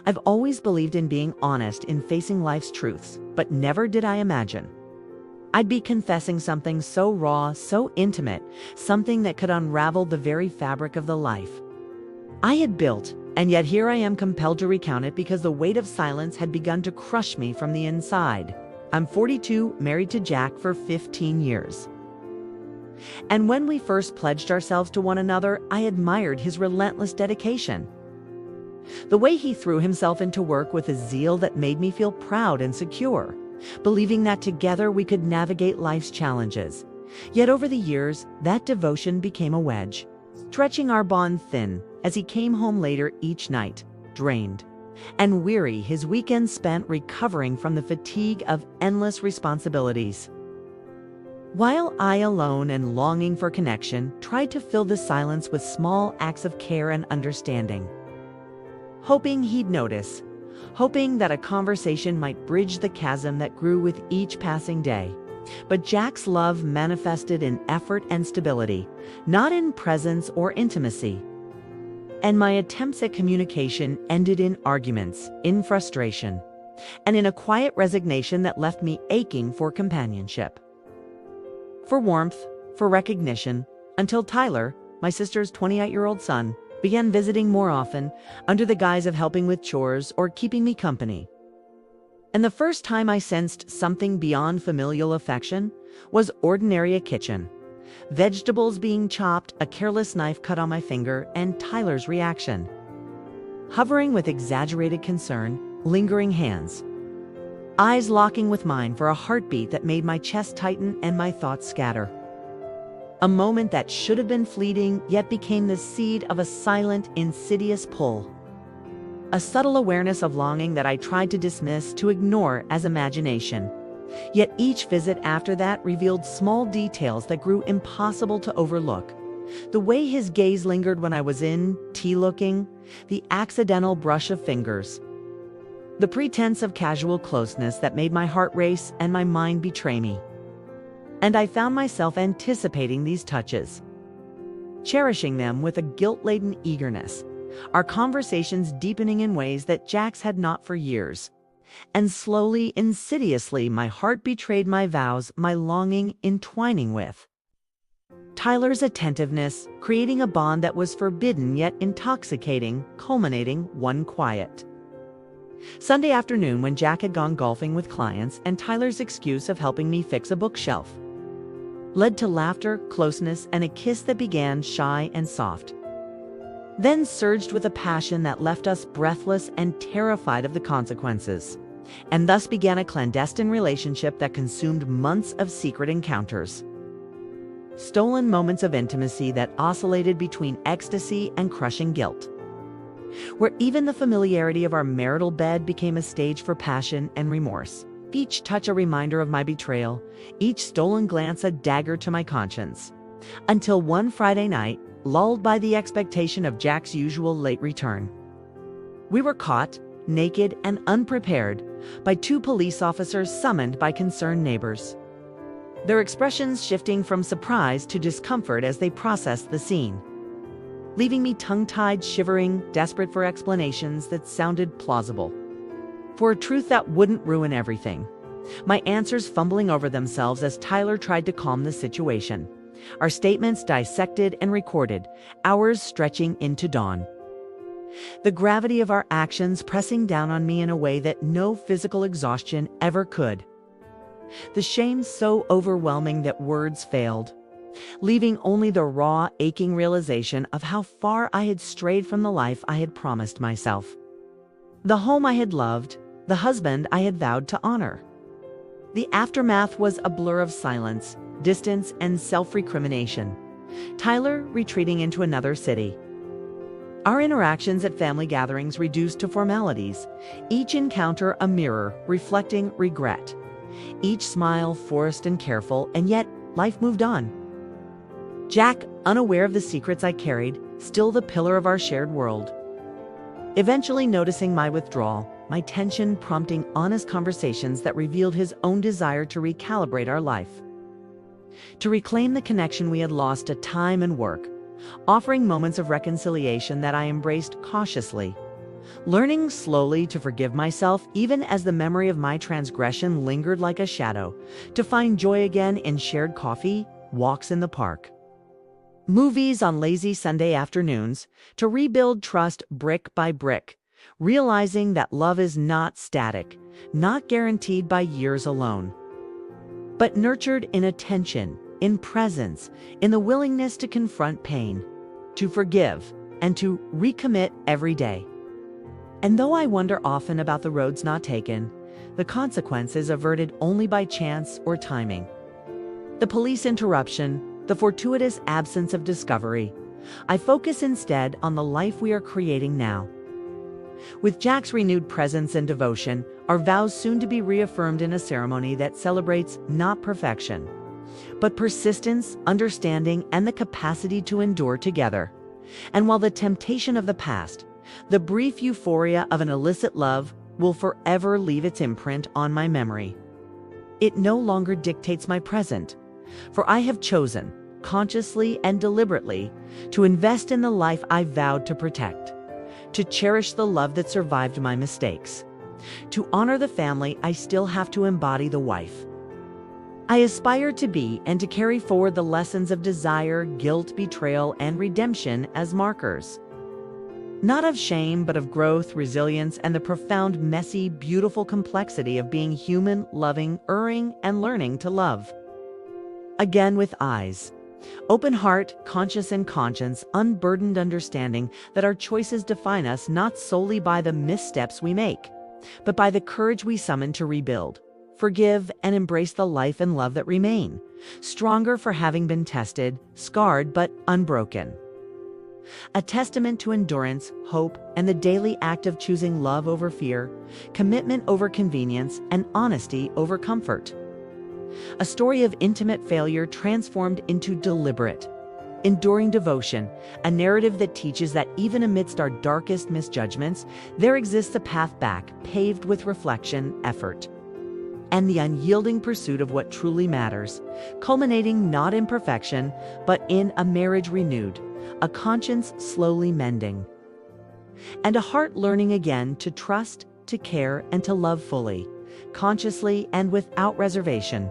I've always believed in being honest in facing life's truths, but never did I imagine I'd be confessing something so raw, so intimate, something that could unravel the very fabric of the life I had built, and yet here I am compelled to recount it because the weight of silence had begun to crush me from the inside. I'm 42, married to Jack for 15 years. And when we first pledged ourselves to one another, I admired his relentless dedication. The way he threw himself into work with a zeal that made me feel proud and secure, believing that together we could navigate life's challenges. Yet over the years, that devotion became a wedge, stretching our bond thin as he came home later each night, drained and weary, his weekends spent recovering from the fatigue of endless responsibilities. While I, alone and longing for connection, tried to fill the silence with small acts of care and understanding, hoping he'd notice, hoping that a conversation might bridge the chasm that grew with each passing day. But Jack's love manifested in effort and stability, not in presence or intimacy. And my attempts at communication ended in arguments, in frustration, and in a quiet resignation that left me aching for companionship, for warmth, for recognition, until Tyler, my sister's 28-year-old son, began visiting more often under the guise of helping with chores or keeping me company. And the first time I sensed something beyond familial affection was ordinary a kitchen. Vegetables being chopped, a careless knife cut on my finger, and Tyler's reaction. Hovering with exaggerated concern, lingering hands. Eyes locking with mine for a heartbeat that made my chest tighten and my thoughts scatter. A moment that should have been fleeting, yet became the seed of a silent, insidious pull. A subtle awareness of longing that I tried to dismiss, to ignore as imagination. Yet each visit after that revealed small details that grew impossible to overlook. The way his gaze lingered when I was in, tea-looking, the accidental brush of fingers. The pretense of casual closeness that made my heart race and my mind betray me. And I found myself anticipating these touches, cherishing them with a guilt-laden eagerness, our conversations deepening in ways that Jack's had not for years. And slowly, insidiously, my heart betrayed my vows, my longing entwining with Tyler's attentiveness, creating a bond that was forbidden yet intoxicating, culminating one quiet Sunday afternoon when Jack had gone golfing with clients and Tyler's excuse of helping me fix a bookshelf led to laughter, closeness, and a kiss that began shy and soft, then surged with a passion that left us breathless and terrified of the consequences, and thus began a clandestine relationship that consumed months of secret encounters. Stolen moments of intimacy that oscillated between ecstasy and crushing guilt, where even the familiarity of our marital bed became a stage for passion and remorse. Each touch a reminder of my betrayal, each stolen glance a dagger to my conscience. Until one Friday night, lulled by the expectation of Jack's usual late return, we were caught, naked and unprepared, by two police officers summoned by concerned neighbors, their expressions shifting from surprise to discomfort as they processed the scene, leaving me tongue-tied, shivering, desperate for explanations that sounded plausible, for a truth that wouldn't ruin everything. My answers fumbling over themselves as Tyler tried to calm the situation. Our statements dissected and recorded, hours stretching into dawn. The gravity of our actions pressing down on me in a way that no physical exhaustion ever could. The shame so overwhelming that words failed, leaving only the raw, aching realization of how far I had strayed from the life I had promised myself. The home I had loved, the husband I had vowed to honor. The aftermath was a blur of silence, distance, and self-recrimination. Tyler retreating into another city. Our interactions at family gatherings reduced to formalities, each encounter a mirror reflecting regret. Each smile forced and careful, and yet life moved on. Jack, unaware of the secrets I carried, still the pillar of our shared world. Eventually noticing my withdrawal, my tension prompting honest conversations that revealed his own desire to recalibrate our life, to reclaim the connection we had lost to time and work, offering moments of reconciliation that I embraced cautiously, learning slowly to forgive myself even as the memory of my transgression lingered like a shadow, to find joy again in shared coffee, walks in the park, movies on lazy Sunday afternoons, to rebuild trust brick by brick, realizing that love is not static, not guaranteed by years alone, but nurtured in attention, in presence, in the willingness to confront pain, to forgive, and to recommit every day. And though I wonder often about the roads not taken, the consequences averted only by chance or timing, the police interruption, the fortuitous absence of discovery, I focus instead on the life we are creating now. With Jack's renewed presence and devotion, our vows soon to be reaffirmed in a ceremony that celebrates not perfection, but persistence, understanding, and the capacity to endure together. And while the temptation of the past, the brief euphoria of an illicit love, will forever leave its imprint on my memory, it no longer dictates my present, for I have chosen, consciously and deliberately, to invest in the life I vowed to protect, to cherish the love that survived my mistakes, to honor the family I still have to embody, the wife I aspire to be, and to carry forward the lessons of desire, guilt, betrayal, and redemption as markers, not of shame, but of growth, resilience, and the profound, messy, beautiful complexity of being human, loving, erring, and learning to love again with eyes, open heart, conscious and conscience, unburdened understanding that our choices define us not solely by the missteps we make, but by the courage we summon to rebuild, forgive, and embrace the life and love that remain, stronger for having been tested, scarred, but unbroken. A testament to endurance, hope, and the daily act of choosing love over fear, commitment over convenience, and honesty over comfort. A story of intimate failure transformed into deliberate, enduring devotion, a narrative that teaches that even amidst our darkest misjudgments, there exists a path back, paved with reflection, effort, and the unyielding pursuit of what truly matters, culminating not in perfection, but in a marriage renewed, a conscience slowly mending, and a heart learning again to trust, to care, and to love fully, consciously, and without reservation.